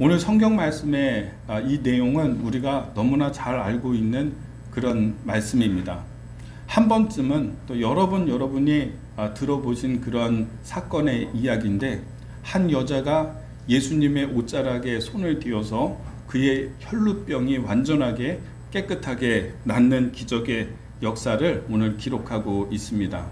오늘 성경 말씀의 이 내용은 우리가 너무나 잘 알고 있는 그런 말씀입니다. 한 번쯤은 또 여러분이 들어보신 그런 사건의 이야기인데, 한 여자가 예수님의 옷자락에 손을 띄어서 그의 혈루병이 완전하게 깨끗하게 낫는 기적의 역사를 오늘 기록하고 있습니다.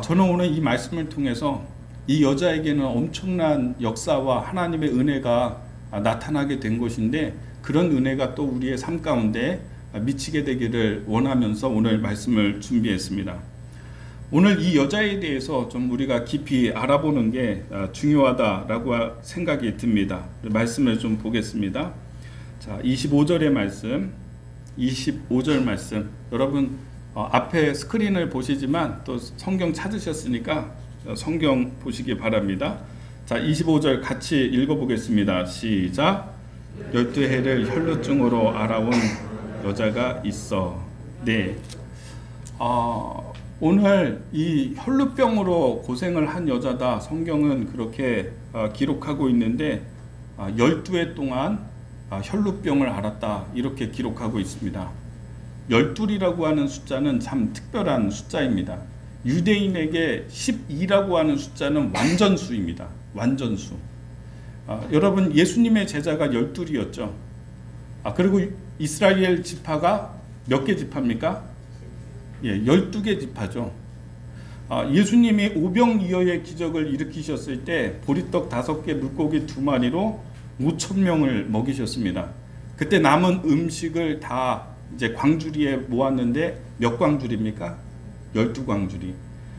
저는 오늘 이 말씀을 통해서 이 여자에게는 엄청난 역사와 하나님의 은혜가 나타나게 된 것인데, 그런 은혜가 또 우리의 삶 가운데 미치게 되기를 원하면서 오늘 말씀을 준비했습니다. 오늘 이 여자에 대해서 좀 우리가 깊이 알아보는 게 중요하다라고 생각이 듭니다. 말씀을 좀 보겠습니다. 자, 25절의 말씀, 25절 말씀. 여러분 앞에 스크린을 보시지만 또 성경 찾으셨으니까 성경 보시기 바랍니다. 자, 25절 같이 읽어보겠습니다. 시작. 12해를 혈루증으로 알아온 여자가 있어. 네. 오늘 이 혈루병으로 고생을 한 여자다, 성경은 그렇게 기록하고 있는데 12해 동안 혈루병을 앓았다, 이렇게 기록하고 있습니다. 12이라고 하는 숫자는 참 특별한 숫자입니다. 유대인에게 12라고 하는 숫자는 완전수입니다. 완전수. 여러분, 예수님의 제자가 12이었죠. 그리고 이스라엘 지파가 몇 개 지파입니까? 12개 지파죠. 예수님이 오병이어의 기적을 일으키셨을 때 보리떡 5개, 물고기 2마리로 5,000명을 먹이셨습니다. 그때 남은 음식을 다 이제 광주리에 모았는데 몇 광주리입니까? 12광주리.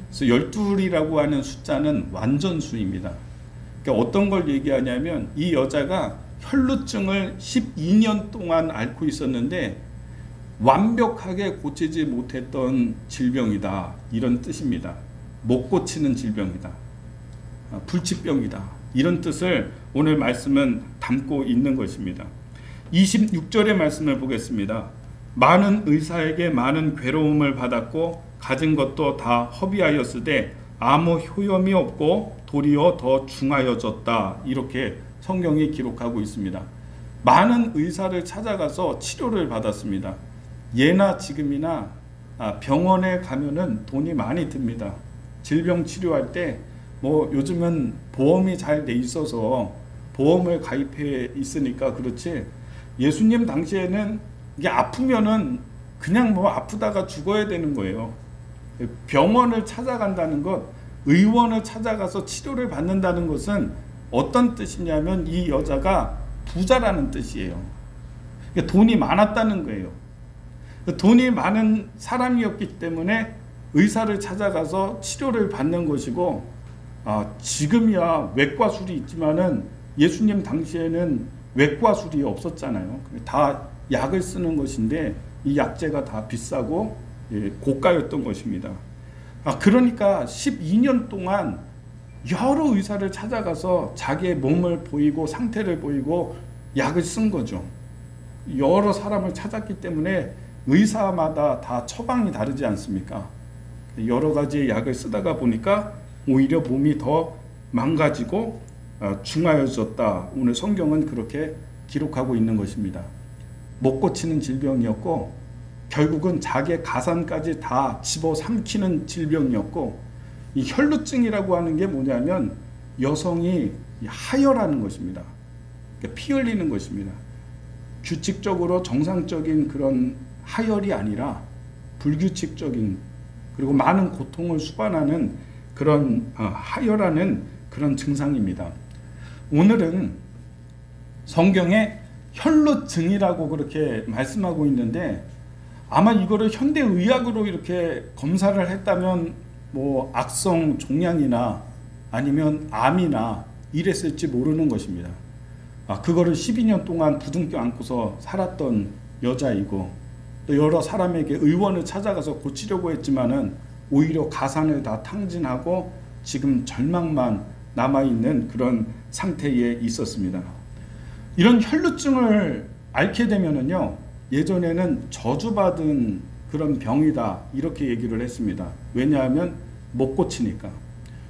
그래서 12이라고 하는 숫자는 완전수입니다. 그러니까 어떤 걸 얘기하냐면, 이 여자가 혈루증을 12년 동안 앓고 있었는데 완벽하게 고치지 못했던 질병이다, 이런 뜻입니다. 못 고치는 질병이다, 불치병이다, 이런 뜻을 오늘 말씀은 담고 있는 것입니다. 26절의 말씀을 보겠습니다. 많은 의사에게 많은 괴로움을 받았고 가진 것도 다 허비하였으되 아무 효험이 없고 도리어 더 중하여졌다, 이렇게 성경이 기록하고 있습니다. 많은 의사를 찾아가서 치료를 받았습니다. 예나 지금이나 병원에 가면은 돈이 많이 듭니다. 질병 치료할 때 요즘은 보험이 잘 돼 있어서 보험을 가입해 있으니까 그렇지, 예수님 당시에는 이게 아프면은 그냥 아프다가 죽어야 되는 거예요. 병원을 찾아간다는 것, 의원을 찾아가서 치료를 받는다는 것은 어떤 뜻이냐면, 이 여자가 부자라는 뜻이에요. 돈이 많았다는 거예요. 돈이 많은 사람이었기 때문에 의사를 찾아가서 치료를 받는 것이고, 지금이야 외과술이 있지만은 예수님 당시에는 외과술이 없었잖아요. 다 약을 쓰는 것인데 이 약재가 다 비싸고 고가였던 것입니다. 그러니까 12년 동안 여러 의사를 찾아가서 자기의 몸을 보이고 상태를 보이고 약을 쓴 거죠. 여러 사람을 찾았기 때문에 의사마다 다 처방이 다르지 않습니까? 여러 가지의 약을 쓰다가 보니까 오히려 몸이 더 망가지고 중하여졌다. 오늘 성경은 그렇게 기록하고 있는 것입니다. 못 고치는 질병이었고, 결국은 자기의 가산까지 다 집어삼키는 질병이었고, 이 혈루증이라고 하는 게 뭐냐면 여성이 하혈하는 것입니다. 그러니까 피 흘리는 것입니다. 규칙적으로 정상적인 그런 하혈이 아니라 불규칙적인, 그리고 많은 고통을 수반하는 그런 하혈하는 그런 증상입니다. 오늘은 성경에 혈루증이라고 그렇게 말씀하고 있는데, 아마 이거를 현대의학으로 이렇게 검사를 했다면 악성 종양이나 아니면 암이나 이랬을지 모르는 것입니다. 그거를 12년 동안 부둥켜 안고서 살았던 여자이고, 또 여러 사람에게 의원을 찾아가서 고치려고 했지만은 오히려 가산을 다 탕진하고 지금 절망만 남아있는 그런 상태에 있었습니다. 이런 혈루증을 앓게 되면은요, 예전에는 저주받은 그런 병이다, 이렇게 얘기를 했습니다. 왜냐하면 못 고치니까.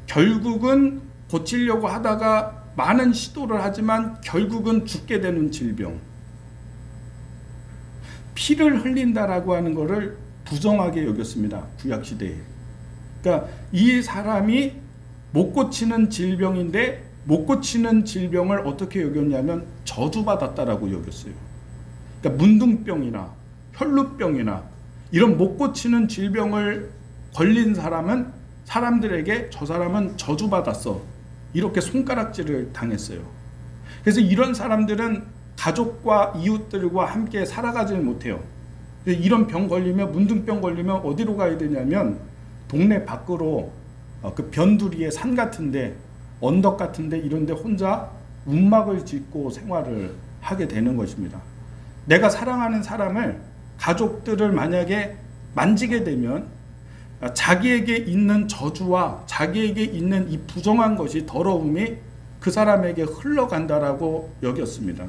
결국은 고치려고 하다가 많은 시도를 하지만 결국은 죽게 되는 질병. 피를 흘린다라고 하는 것을 부정하게 여겼습니다. 구약시대에. 그러니까 이 사람이 못 고치는 질병인데 못 고치는 질병을 어떻게 여겼냐면 저주받았다라고 여겼어요. 그러니까 문둥병이나 혈루병이나 이런 못 고치는 질병을 걸린 사람은 사람들에게 저 사람은 저주받았어. 이렇게 손가락질을 당했어요. 그래서 이런 사람들은 가족과 이웃들과 함께 살아가지를 못해요. 이런 병 걸리면 문둥병 걸리면 어디로 가야 되냐면 동네 밖으로 그 변두리에 산 같은데 언덕 같은데 이런데 혼자 움막을 짓고 생활을 하게 되는 것입니다. 내가 사랑하는 사람을 가족들을 만약에 만지게 되면 자기에게 있는 저주와 자기에게 있는 이 부정한 것이 더러움이 그 사람에게 흘러간다라고 여겼습니다.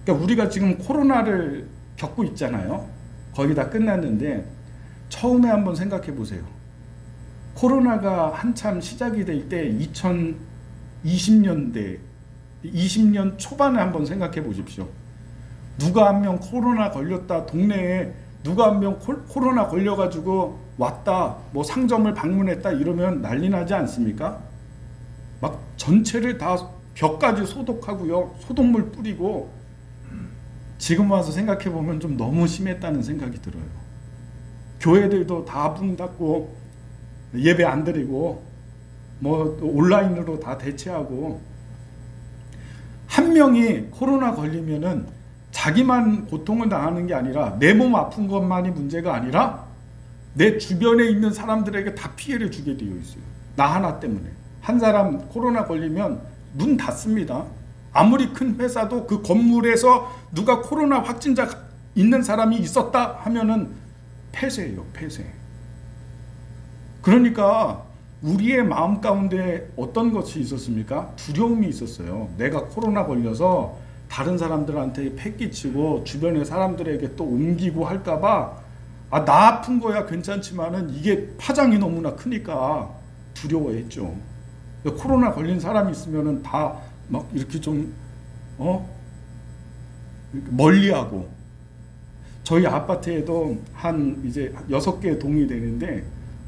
그러니까 우리가 지금 코로나를 겪고 있잖아요. 거의 다 끝났는데 처음에 한번 생각해 보세요. 코로나가 한참 시작이 될 때 2020년대 20년 초반에 한번 생각해 보십시오. 누가 한 명 코로나 걸렸다, 동네에 누가 한 명 코로나 걸려가지고 왔다, 뭐 상점을 방문했다 이러면 난리 나지 않습니까? 막 전체를 다 벽까지 소독하고요, 소독물 뿌리고. 지금 와서 생각해 보면 좀 너무 심했다는 생각이 들어요. 교회들도 다 문 닫고 예배 안 드리고 뭐 온라인으로 다 대체하고. 한 명이 코로나 걸리면은 자기만 고통을 당하는 게 아니라 내 몸 아픈 것만이 문제가 아니라 내 주변에 있는 사람들에게 다 피해를 주게 되어 있어요. 나 하나 때문에. 한 사람 코로나 걸리면 문 닫습니다. 아무리 큰 회사도 그 건물에서 누가 코로나 확진자 있는 사람이 있었다 하면은 폐쇄예요, 폐쇄. 그러니까 우리의 마음 가운데 어떤 것이 있었습니까? 두려움이 있었어요. 내가 코로나 걸려서 다른 사람들한테 폐 끼치고 주변의 사람들에게 또 옮기고 할까봐, 나 아픈 거야 괜찮지만은 이게 파장이 너무나 크니까 두려워했죠. 코로나 걸린 사람이 있으면은 다 막 이렇게 좀 멀리하고. 저희 아파트에도 한 이제 6개 동이 되는데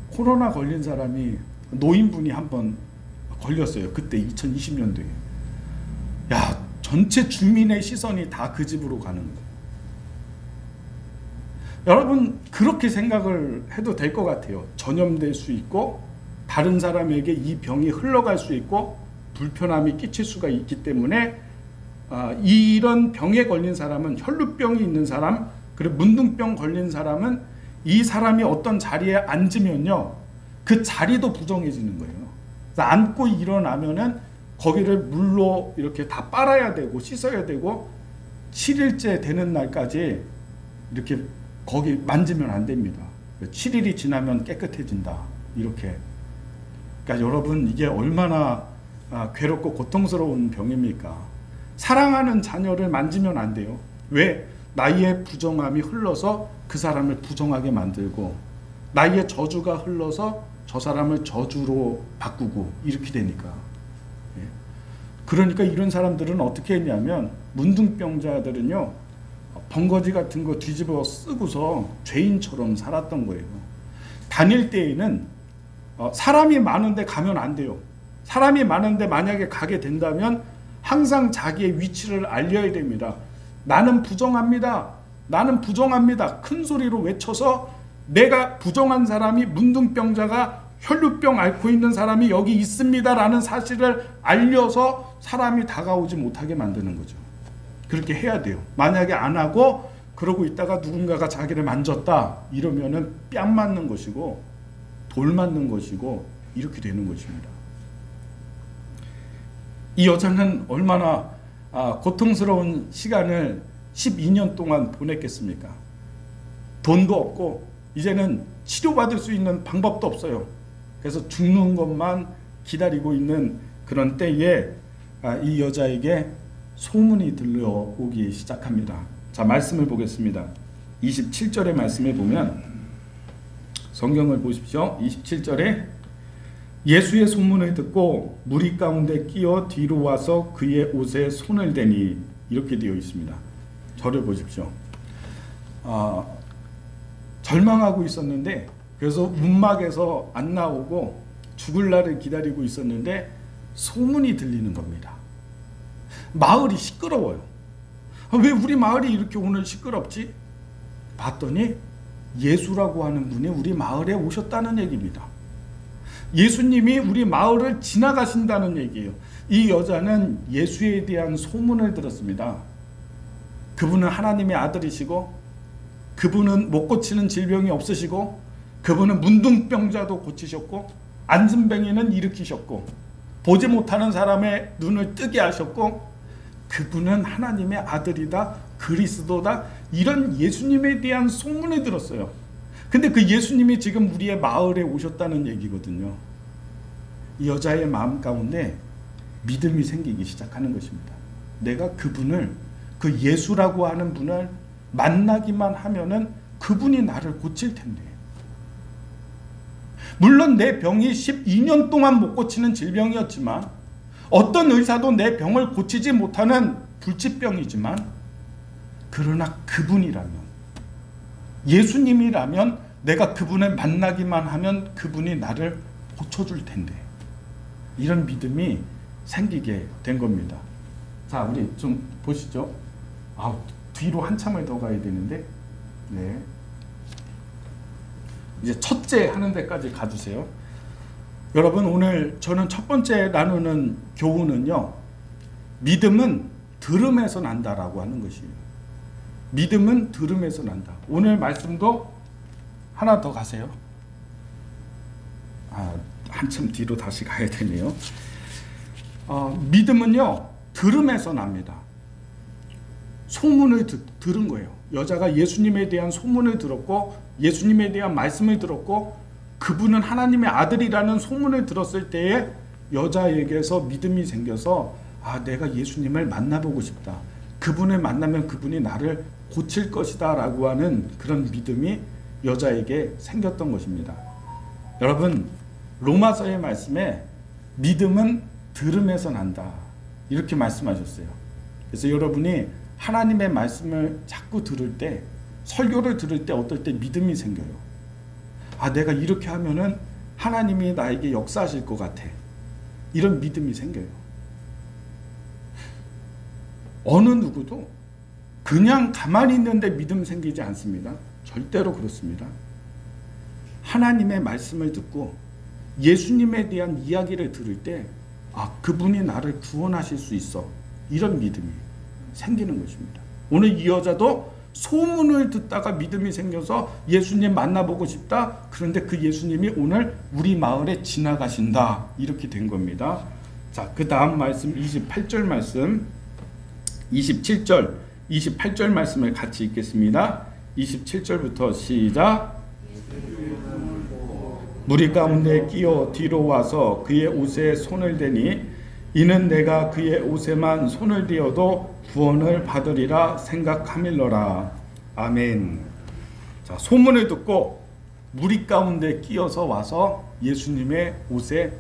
코로나 걸린 사람이 노인분이 한번 걸렸어요. 그때 2020년도에. 야, 전체 주민의 시선이 다 그 집으로 가는 거예요. 여러분 그렇게 생각을 해도 될 것 같아요. 전염될 수 있고 다른 사람에게 이 병이 흘러갈 수 있고 불편함이 끼칠 수가 있기 때문에 이런 병에 걸린 사람은, 혈루병이 있는 사람, 그리고 문둥병 걸린 사람은 이 사람이 어떤 자리에 앉으면요, 그 자리도 부정해지는 거예요. 그래서 앉고 일어나면은 거기를 물로 이렇게 다 빨아야 되고 씻어야 되고 7일째 되는 날까지 이렇게 거기 만지면 안 됩니다. 7일이 지나면 깨끗해진다. 이렇게. 그러니까 여러분 이게 얼마나 괴롭고 고통스러운 병입니까? 사랑하는 자녀를 만지면 안 돼요. 왜? 나의 부정함이 흘러서 그 사람을 부정하게 만들고 나의 저주가 흘러서 저 사람을 저주로 바꾸고 이렇게 되니까. 그러니까 이런 사람들은 어떻게 했냐면 문둥병자들은요 번거지 같은 거 뒤집어 쓰고서 죄인처럼 살았던 거예요. 다닐 때에는 사람이 많은데 가면 안 돼요. 사람이 많은데 만약에 가게 된다면 항상 자기의 위치를 알려야 됩니다. 나는 부정합니다. 나는 부정합니다. 큰 소리로 외쳐서 내가 부정한 사람이, 문둥병자가 혈루병 앓고 있는 사람이 여기 있습니다 라는 사실을 알려서 사람이 다가오지 못하게 만드는 거죠. 그렇게 해야 돼요. 만약에 안 하고 그러고 있다가 누군가가 자기를 만졌다 이러면은 뺨 맞는 것이고 돌 맞는 것이고 이렇게 되는 것입니다. 이 여자는 얼마나 고통스러운 시간을 12년 동안 보냈겠습니까? 돈도 없고 이제는 치료받을 수 있는 방법도 없어요. 그래서 죽는 것만 기다리고 있는 그런 때에 이 여자에게 소문이 들려오기 시작합니다. 자, 말씀을 보겠습니다. 27절의 말씀에 보면, 성경을 보십시오. 27절에 예수의 소문을 듣고 무리 가운데 끼어 뒤로 와서 그의 옷에 손을 대니 이렇게 되어 있습니다. 저를 보십시오. 절망하고 있었는데 그래서 움막에서 안 나오고 죽을 날을 기다리고 있었는데 소문이 들리는 겁니다. 마을이 시끄러워요. 왜 우리 마을이 이렇게 오늘 시끄럽지? 봤더니 예수라고 하는 분이 우리 마을에 오셨다는 얘기입니다. 예수님이 우리 마을을 지나가신다는 얘기예요. 이 여자는 예수에 대한 소문을 들었습니다. 그분은 하나님의 아들이시고 그분은 못 고치는 질병이 없으시고 그분은 문둥병자도 고치셨고 안진뱅이는 일으키셨고 보지 못하는 사람의 눈을 뜨게 하셨고 그분은 하나님의 아들이다, 그리스도다, 이런 예수님에 대한 소문을 들었어요. 근데 그 예수님이 지금 우리의 마을에 오셨다는 얘기거든요. 이 여자의 마음 가운데 믿음이 생기기 시작하는 것입니다. 내가 그분을, 그 예수라고 하는 분을 만나기만 하면은 그분이 나를 고칠 텐데. 물론 내 병이 12년 동안 못 고치는 질병이었지만, 어떤 의사도 내 병을 고치지 못하는 불치병이지만, 그러나 그분이라면, 예수님이라면 내가 그분을 만나기만 하면 그분이 나를 고쳐줄 텐데, 이런 믿음이 생기게 된 겁니다. 자, 우리 좀 보시죠. 뒤로 한참을 더 가야 되는데, 네. 이제 첫째 하는 데까지 가주세요. 여러분, 오늘 저는 첫 번째 나누는 교훈은요, 믿음은 들음에서 난다라고 하는 것이에요. 믿음은 들음에서 난다. 오늘 말씀도 하나 더 가세요. 한참 뒤로 다시 가야 되네요. 믿음은요, 들음에서 납니다. 소문을 들은 거예요. 여자가 예수님에 대한 소문을 들었고, 예수님에 대한 말씀을 들었고, 그분은 하나님의 아들이라는 소문을 들었을 때에 여자에게서 믿음이 생겨서, 내가 예수님을 만나보고 싶다. 그분을 만나면 그분이 나를 고칠 것이다 라고 하는 그런 믿음이 여자에게 생겼던 것입니다. 여러분, 로마서의 말씀에 믿음은 들음에서 난다, 이렇게 말씀하셨어요. 그래서 여러분이 하나님의 말씀을 자꾸 들을 때, 설교를 들을 때 어떨 때 믿음이 생겨요. 내가 이렇게 하면은 하나님이 나에게 역사하실 것 같아, 이런 믿음이 생겨요. 어느 누구도 그냥 가만히 있는데 믿음 생기지 않습니다. 절대로 그렇습니다. 하나님의 말씀을 듣고 예수님에 대한 이야기를 들을 때, 그분이 나를 구원하실 수 있어, 이런 믿음이 생기는 것입니다. 오늘 이 여자도 소문을 듣다가 믿음이 생겨서 예수님 만나보고 싶다. 그런데 그 예수님이 오늘 우리 마을에 지나가신다, 이렇게 된 겁니다. 자, 그 다음 말씀 28절 말씀, 27절 28절 말씀을 같이 읽겠습니다. 27절부터 시작. 무리 가운데 끼어 뒤로 와서 그의 옷에 손을 대니 이는 내가 그의 옷에만 손을 대어도 구원을 받으리라 생각함일러라. 아멘. 자, 소문을 듣고 무리 가운데 끼어서 와서 예수님의 옷에,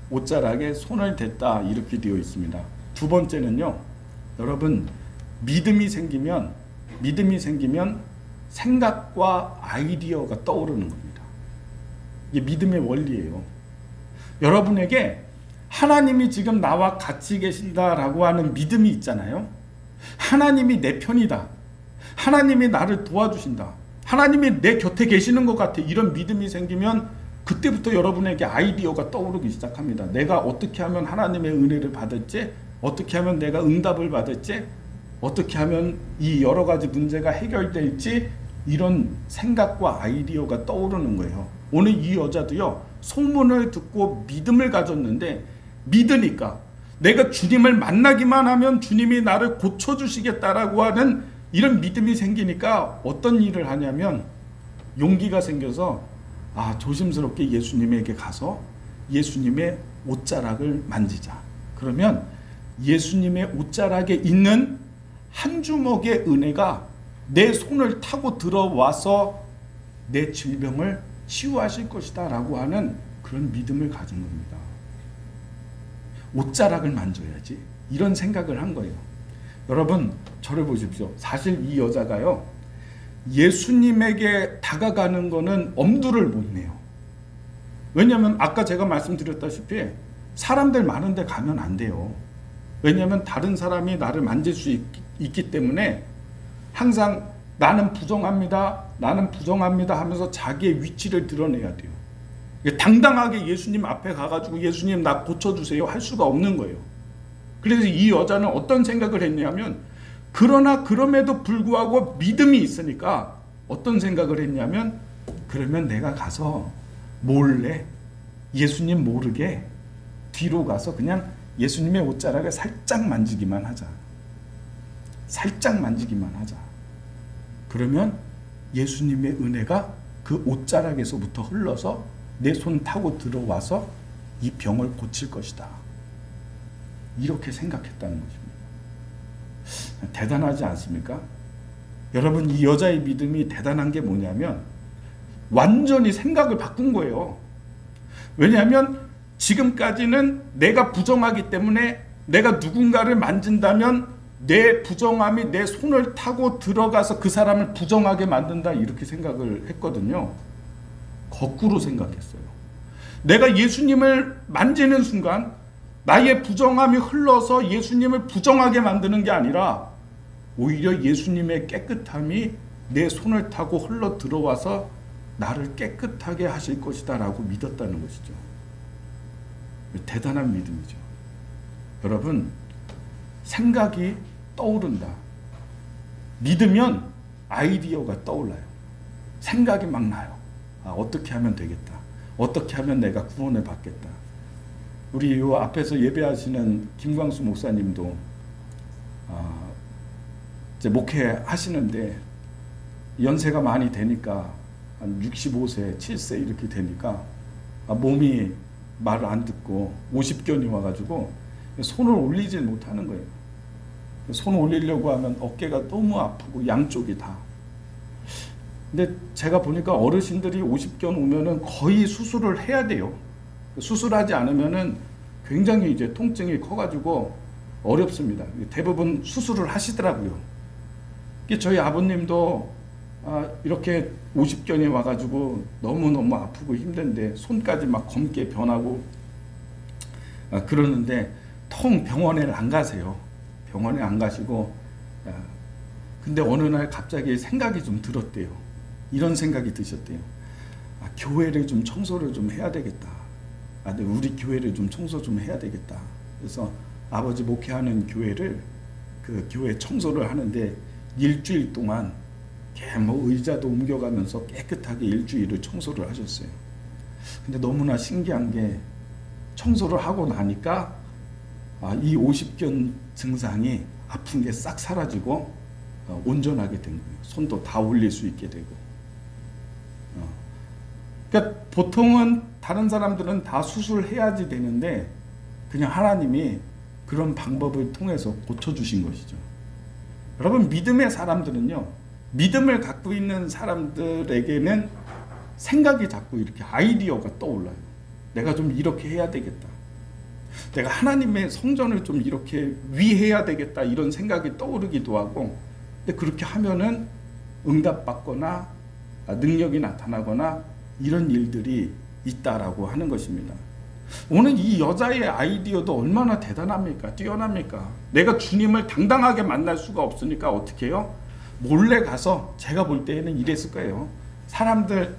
옷자락에 손을 댔다, 이렇게 되어 있습니다. 두 번째는요, 여러분, 믿음이 생기면 생각과 아이디어가 떠오르는 겁니다. 이게 믿음의 원리예요. 여러분에게 하나님이 지금 나와 같이 계신다라고 하는 믿음이 있잖아요. 하나님이 내 편이다, 하나님이 나를 도와주신다, 하나님이 내 곁에 계시는 것 같아, 이런 믿음이 생기면 그때부터 여러분에게 아이디어가 떠오르기 시작합니다. 내가 어떻게 하면 하나님의 은혜를 받을지, 어떻게 하면 내가 응답을 받을지, 어떻게 하면 이 여러 가지 문제가 해결될지, 이런 생각과 아이디어가 떠오르는 거예요. 오늘 이 여자도요, 소문을 듣고 믿음을 가졌는데, 믿으니까 내가 주님을 만나기만 하면 주님이 나를 고쳐주시겠다라고 하는 이런 믿음이 생기니까 어떤 일을 하냐면, 용기가 생겨서 조심스럽게 예수님에게 가서 예수님의 옷자락을 만지자. 그러면 예수님의 옷자락에 있는 한 주먹의 은혜가 내 손을 타고 들어와서 내 질병을 치유하실 것이다 라고 하는 그런 믿음을 가진 겁니다. 옷자락을 만져야지 이런 생각을 한 거예요. 여러분 저를 보십시오. 사실 이 여자가요, 예수님에게 다가가는 거는 엄두를 못 내요. 왜냐하면 아까 제가 말씀드렸다시피 사람들 많은 데 가면 안 돼요. 왜냐하면 다른 사람이 나를 만질 수 있기 때문에 항상 나는 부정합니다, 나는 부정합니다 하면서 자기의 위치를 드러내야 돼요. 당당하게 예수님 앞에 가가지고 예수님 나 고쳐주세요 할 수가 없는 거예요. 그래서 이 여자는 어떤 생각을 했냐면, 그러나 그럼에도 불구하고 믿음이 있으니까 어떤 생각을 했냐면, 그러면 내가 가서 몰래 예수님 모르게 뒤로 가서 그냥 예수님의 옷자락을 살짝 만지기만 하자. 살짝 만지기만 하자. 그러면 예수님의 은혜가 그 옷자락에서부터 흘러서 내 손 타고 들어와서 이 병을 고칠 것이다. 이렇게 생각했다는 것입니다. 대단하지 않습니까? 여러분 이 여자의 믿음이 대단한 게 뭐냐면 완전히 생각을 바꾼 거예요. 왜냐하면 지금까지는 내가 부정하기 때문에 내가 누군가를 만진다면 내 부정함이 내 손을 타고 들어가서 그 사람을 부정하게 만든다 이렇게 생각을 했거든요. 거꾸로 생각했어요. 내가 예수님을 만지는 순간 나의 부정함이 흘러서 예수님을 부정하게 만드는 게 아니라 오히려 예수님의 깨끗함이 내 손을 타고 흘러 들어와서 나를 깨끗하게 하실 것이다 라고 믿었다는 것이죠. 대단한 믿음이죠. 여러분 생각이 떠오른다. 믿으면 아이디어가 떠올라요. 생각이 막 나요. 어떻게 하면 되겠다. 어떻게 하면 내가 구원을 받겠다. 우리 요 앞에서 예배하시는 김광수 목사님도 이제 목회하시는데 연세가 많이 되니까 한 65세, 7세 이렇게 되니까 몸이 말을 안 듣고 50견이 와가지고 손을 올리질 못하는 거예요. 손을 올리려고 하면 어깨가 너무 아프고 양쪽이 다. 근데 제가 보니까 어르신들이 50견 오면은 거의 수술을 해야 돼요. 수술하지 않으면은 굉장히 이제 통증이 커가지고 어렵습니다. 대부분 수술을 하시더라고요. 저희 아버님도 이렇게 50견이 와가지고 너무너무 아프고 힘든데 손까지 막 검게 변하고 그러는데 통 병원에 안 가세요. 병원에 안 가시고 근데 어느 날 갑자기 생각이 좀 들었대요. 이런 생각이 드셨대요. 교회를 좀 청소를 좀 해야 되겠다. 우리 교회를 좀 청소 좀 해야 되겠다. 그래서 아버지 목회하는 교회를 그 교회 청소를 하는데 일주일 동안 뭐 의자도 옮겨가면서 깨끗하게 일주일을 청소를 하셨어요. 근데 너무나 신기한 게 청소를 하고 나니까 이 50견 증상이 아픈 게 싹 사라지고 온전하게 된 거예요. 손도 다 올릴 수 있게 되고. 그러니까 보통은 다른 사람들은 다 수술해야지 되는데 그냥 하나님이 그런 방법을 통해서 고쳐주신 것이죠. 여러분 믿음의 사람들은요, 믿음을 갖고 있는 사람들에게는 생각이 자꾸 이렇게 아이디어가 떠올라요. 내가 좀 이렇게 해야 되겠다. 내가 하나님의 성전을 좀 이렇게 위해야 되겠다. 이런 생각이 떠오르기도 하고, 근데 그렇게 하면은 응답받거나 능력이 나타나거나 이런 일들이 있다라고 하는 것입니다. 오늘 이 여자의 아이디어도 얼마나 대단합니까? 뛰어납니까? 내가 주님을 당당하게 만날 수가 없으니까 어떻게 해요? 몰래 가서, 제가 볼 때에는 이랬을 거예요. 사람들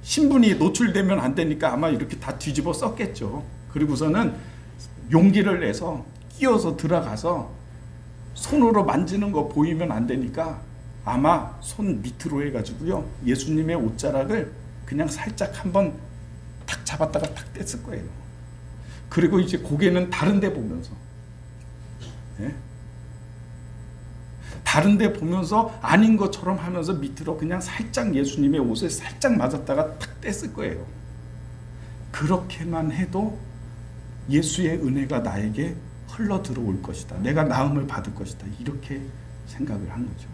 신분이 노출되면 안 되니까 아마 이렇게 다 뒤집어 썼겠죠. 그리고서는 용기를 내서 끼어서 들어가서 손으로 만지는 거 보이면 안 되니까 아마 손 밑으로 해가지고요, 예수님의 옷자락을 그냥 살짝 한번 탁 잡았다가 탁 뗐을 거예요. 그리고 이제 고개는 다른 데 보면서, 다른 데 보면서 아닌 것처럼 하면서 밑으로 그냥 살짝 예수님의 옷을 살짝 맞았다가 탁 뗐을 거예요. 그렇게만 해도 예수의 은혜가 나에게 흘러 들어올 것이다. 내가 나음을 받을 것이다. 이렇게 생각을 한 거죠.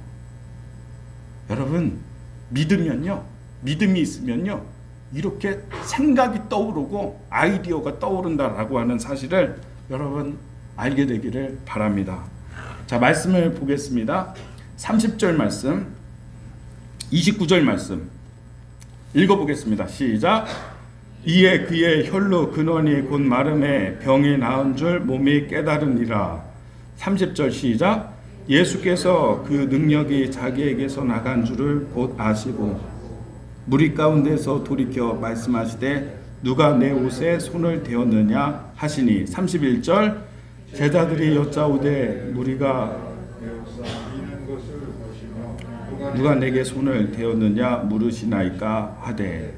여러분, 믿으면요, 믿음이 있으면요, 이렇게 생각이 떠오르고 아이디어가 떠오른다라고 하는 사실을 여러분 알게 되기를 바랍니다. 자, 말씀을 보겠습니다. 30절 말씀, 29절 말씀 읽어보겠습니다. 시작. 이에 그의 혈로 근원이 곧 마름에 병이 나은 줄 몸이 깨달으니라. 30절 시작. 예수께서 그 능력이 자기에게서 나간 줄을 곧 아시고 무리 가운데서 돌이켜 말씀하시되 누가 내 옷에 손을 대었느냐 하시니. 31절 제자들이 여짜오되 무리가 누가 내게 손을 대었느냐 물으시나이까 하되.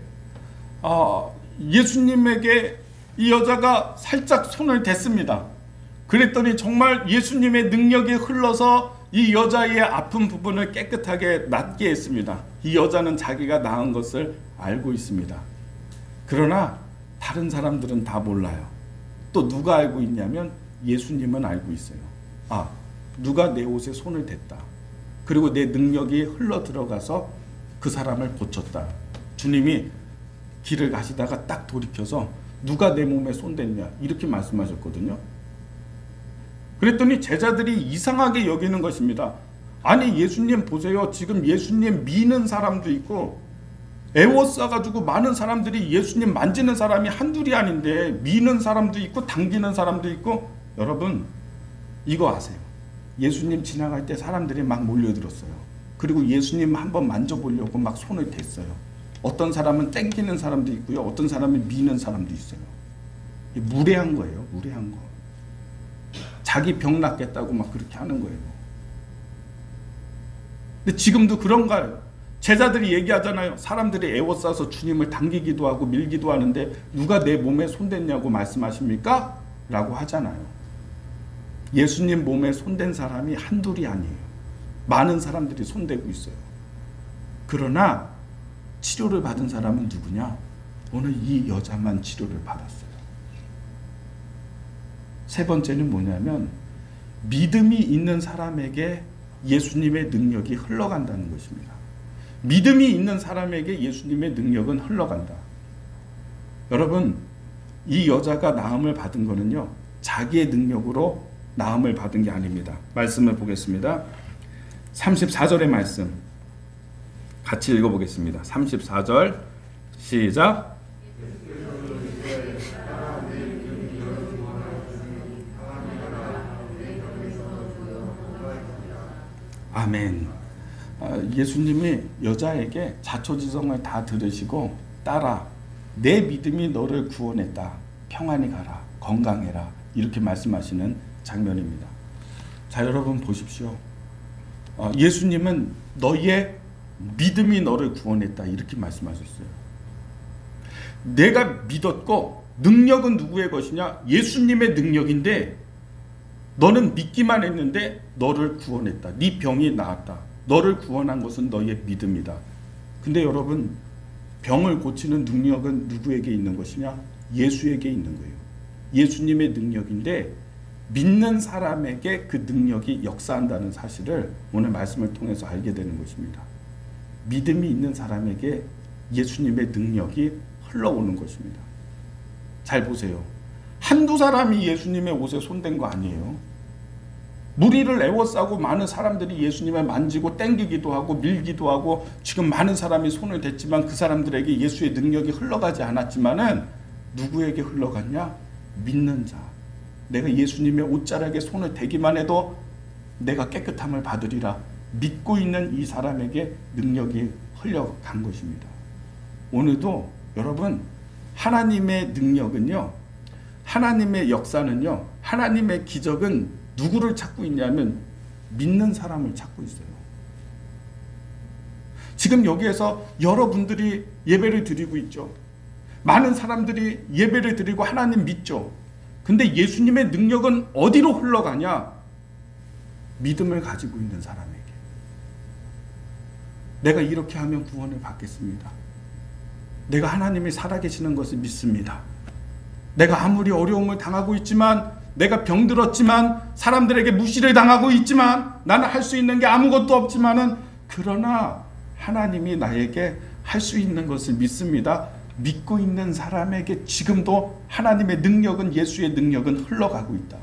예수님에게 이 여자가 살짝 손을 댔습니다. 그랬더니 정말 예수님의 능력이 흘러서 이 여자의 아픈 부분을 깨끗하게 낫게 했습니다. 이 여자는 자기가 나은 것을 알고 있습니다. 그러나 다른 사람들은 다 몰라요. 또 누가 알고 있냐면 예수님은 알고 있어요. 누가 내 옷에 손을 댔다. 그리고 내 능력이 흘러 들어가서 그 사람을 고쳤다. 주님이 길을 가시다가 딱 돌이켜서 누가 내 몸에 손댔냐 이렇게 말씀하셨거든요. 그랬더니 제자들이 이상하게 여기는 것입니다. 아니 예수님 보세요. 지금 예수님 미는 사람도 있고 애워싸가지고 많은 사람들이 예수님 만지는 사람이 한둘이 아닌데 미는 사람도 있고 당기는 사람도 있고. 여러분 이거 아세요? 예수님 지나갈 때 사람들이 막 몰려들었어요. 그리고 예수님 한번 만져보려고 막 손을 댔어요. 어떤 사람은 땡기는 사람도 있고요. 어떤 사람은 미는 사람도 있어요. 무례한 거예요. 무례한 거. 자기 병 낫겠다고 막 그렇게 하는 거예요. 근데 지금도 그런가요? 제자들이 얘기하잖아요. 사람들이 애워싸서 주님을 당기기도 하고 밀기도 하는데 누가 내 몸에 손댔냐고 말씀하십니까? 라고 하잖아요. 예수님 몸에 손댄 사람이 한둘이 아니에요. 많은 사람들이 손대고 있어요. 그러나 치료를 받은 사람은 누구냐? 오늘 이 여자만 치료를 받았어요. 세 번째는 뭐냐면 믿음이 있는 사람에게 예수님의 능력이 흘러간다는 것입니다. 믿음이 있는 사람에게 예수님의 능력은 흘러간다. 여러분 이 여자가 나음을 받은 거는요 자기의 능력으로 나음을 받은 게 아닙니다. 말씀을 보겠습니다. 34절의 말씀 같이 읽어보겠습니다. 34절 시작. 아멘. 예수님이 여자에게 자초지종을 다 들으시고 따라 내 믿음이 너를 구원했다. 평안히 가라. 건강해라. 이렇게 말씀하시는 장면입니다. 자, 여러분 보십시오. 예수님은 너희의 믿음이 너를 구원했다. 이렇게 말씀하셨어요. 내가 믿었고 능력은 누구의 것이냐? 예수님의 능력인데 너는 믿기만 했는데 너를 구원했다. 네 병이 나았다. 너를 구원한 것은 너의 믿음이다. 근데 여러분 병을 고치는 능력은 누구에게 있는 것이냐? 예수에게 있는 거예요. 예수님의 능력인데 믿는 사람에게 그 능력이 역사한다는 사실을 오늘 말씀을 통해서 알게 되는 것입니다. 믿음이 있는 사람에게 예수님의 능력이 흘러오는 것입니다. 잘 보세요. 한두 사람이 예수님의 옷에 손댄 거 아니에요. 무리를 애워싸고 많은 사람들이 예수님을 만지고 땡기기도 하고 밀기도 하고 지금 많은 사람이 손을 댔지만 그 사람들에게 예수의 능력이 흘러가지 않았지만은 누구에게 흘러갔냐? 믿는 자. 내가 예수님의 옷자락에 손을 대기만 해도 내가 깨끗함을 받으리라. 믿고 있는 이 사람에게 능력이 흘러간 것입니다. 오늘도 여러분 하나님의 능력은요, 하나님의 역사는요, 하나님의 기적은 누구를 찾고 있냐면 믿는 사람을 찾고 있어요. 지금 여기에서 여러분들이 예배를 드리고 있죠. 많은 사람들이 예배를 드리고 하나님 믿죠. 근데 예수님의 능력은 어디로 흘러가냐? 믿음을 가지고 있는 사람에게. 내가 이렇게 하면 구원을 받겠습니다. 내가 하나님이 살아계시는 것을 믿습니다. 내가 아무리 어려움을 당하고 있지만, 내가 병들었지만, 사람들에게 무시를 당하고 있지만, 나는 할 수 있는 게 아무것도 없지만은, 그러나 하나님이 나에게 할 수 있는 것을 믿습니다. 믿고 있는 사람에게 지금도 하나님의 능력은, 예수의 능력은 흘러가고 있다.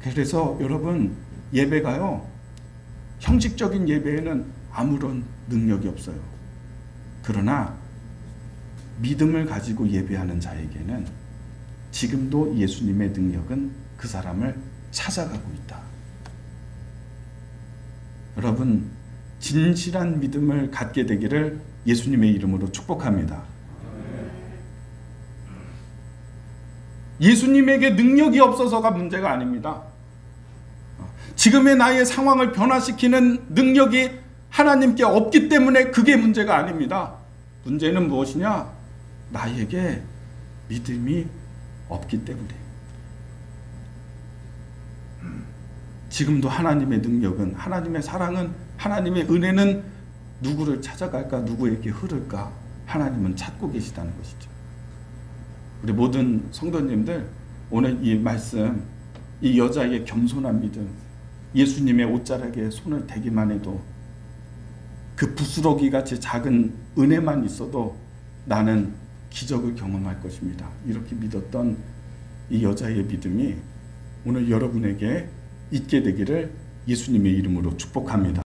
그래서 여러분, 예배가요, 형식적인 예배에는 아무런 능력이 없어요. 그러나 믿음을 가지고 예배하는 자에게는 지금도 예수님의 능력은 그 사람을 찾아가고 있다. 여러분, 진실한 믿음을 갖게 되기를 예수님의 이름으로 축복합니다. 예수님에게 능력이 없어서가 문제가 아닙니다. 지금의 나의 상황을 변화시키는 능력이 하나님께 없기 때문에 그게 문제가 아닙니다. 문제는 무엇이냐? 나에게 믿음이 없기 때문에. 지금도 하나님의 능력은, 하나님의 사랑은, 하나님의 은혜는 누구를 찾아갈까? 누구에게 흐를까? 하나님은 찾고 계시다는 것이죠. 우리 모든 성도님들, 오늘 이 말씀, 이 여자의 겸손한 믿음, 예수님의 옷자락에 손을 대기만 해도, 그 부스러기 같이 작은 은혜만 있어도 나는 기적을 경험할 것입니다. 이렇게 믿었던 이 여자의 믿음이 오늘 여러분에게 있게 되기를 예수님의 이름으로 축복합니다.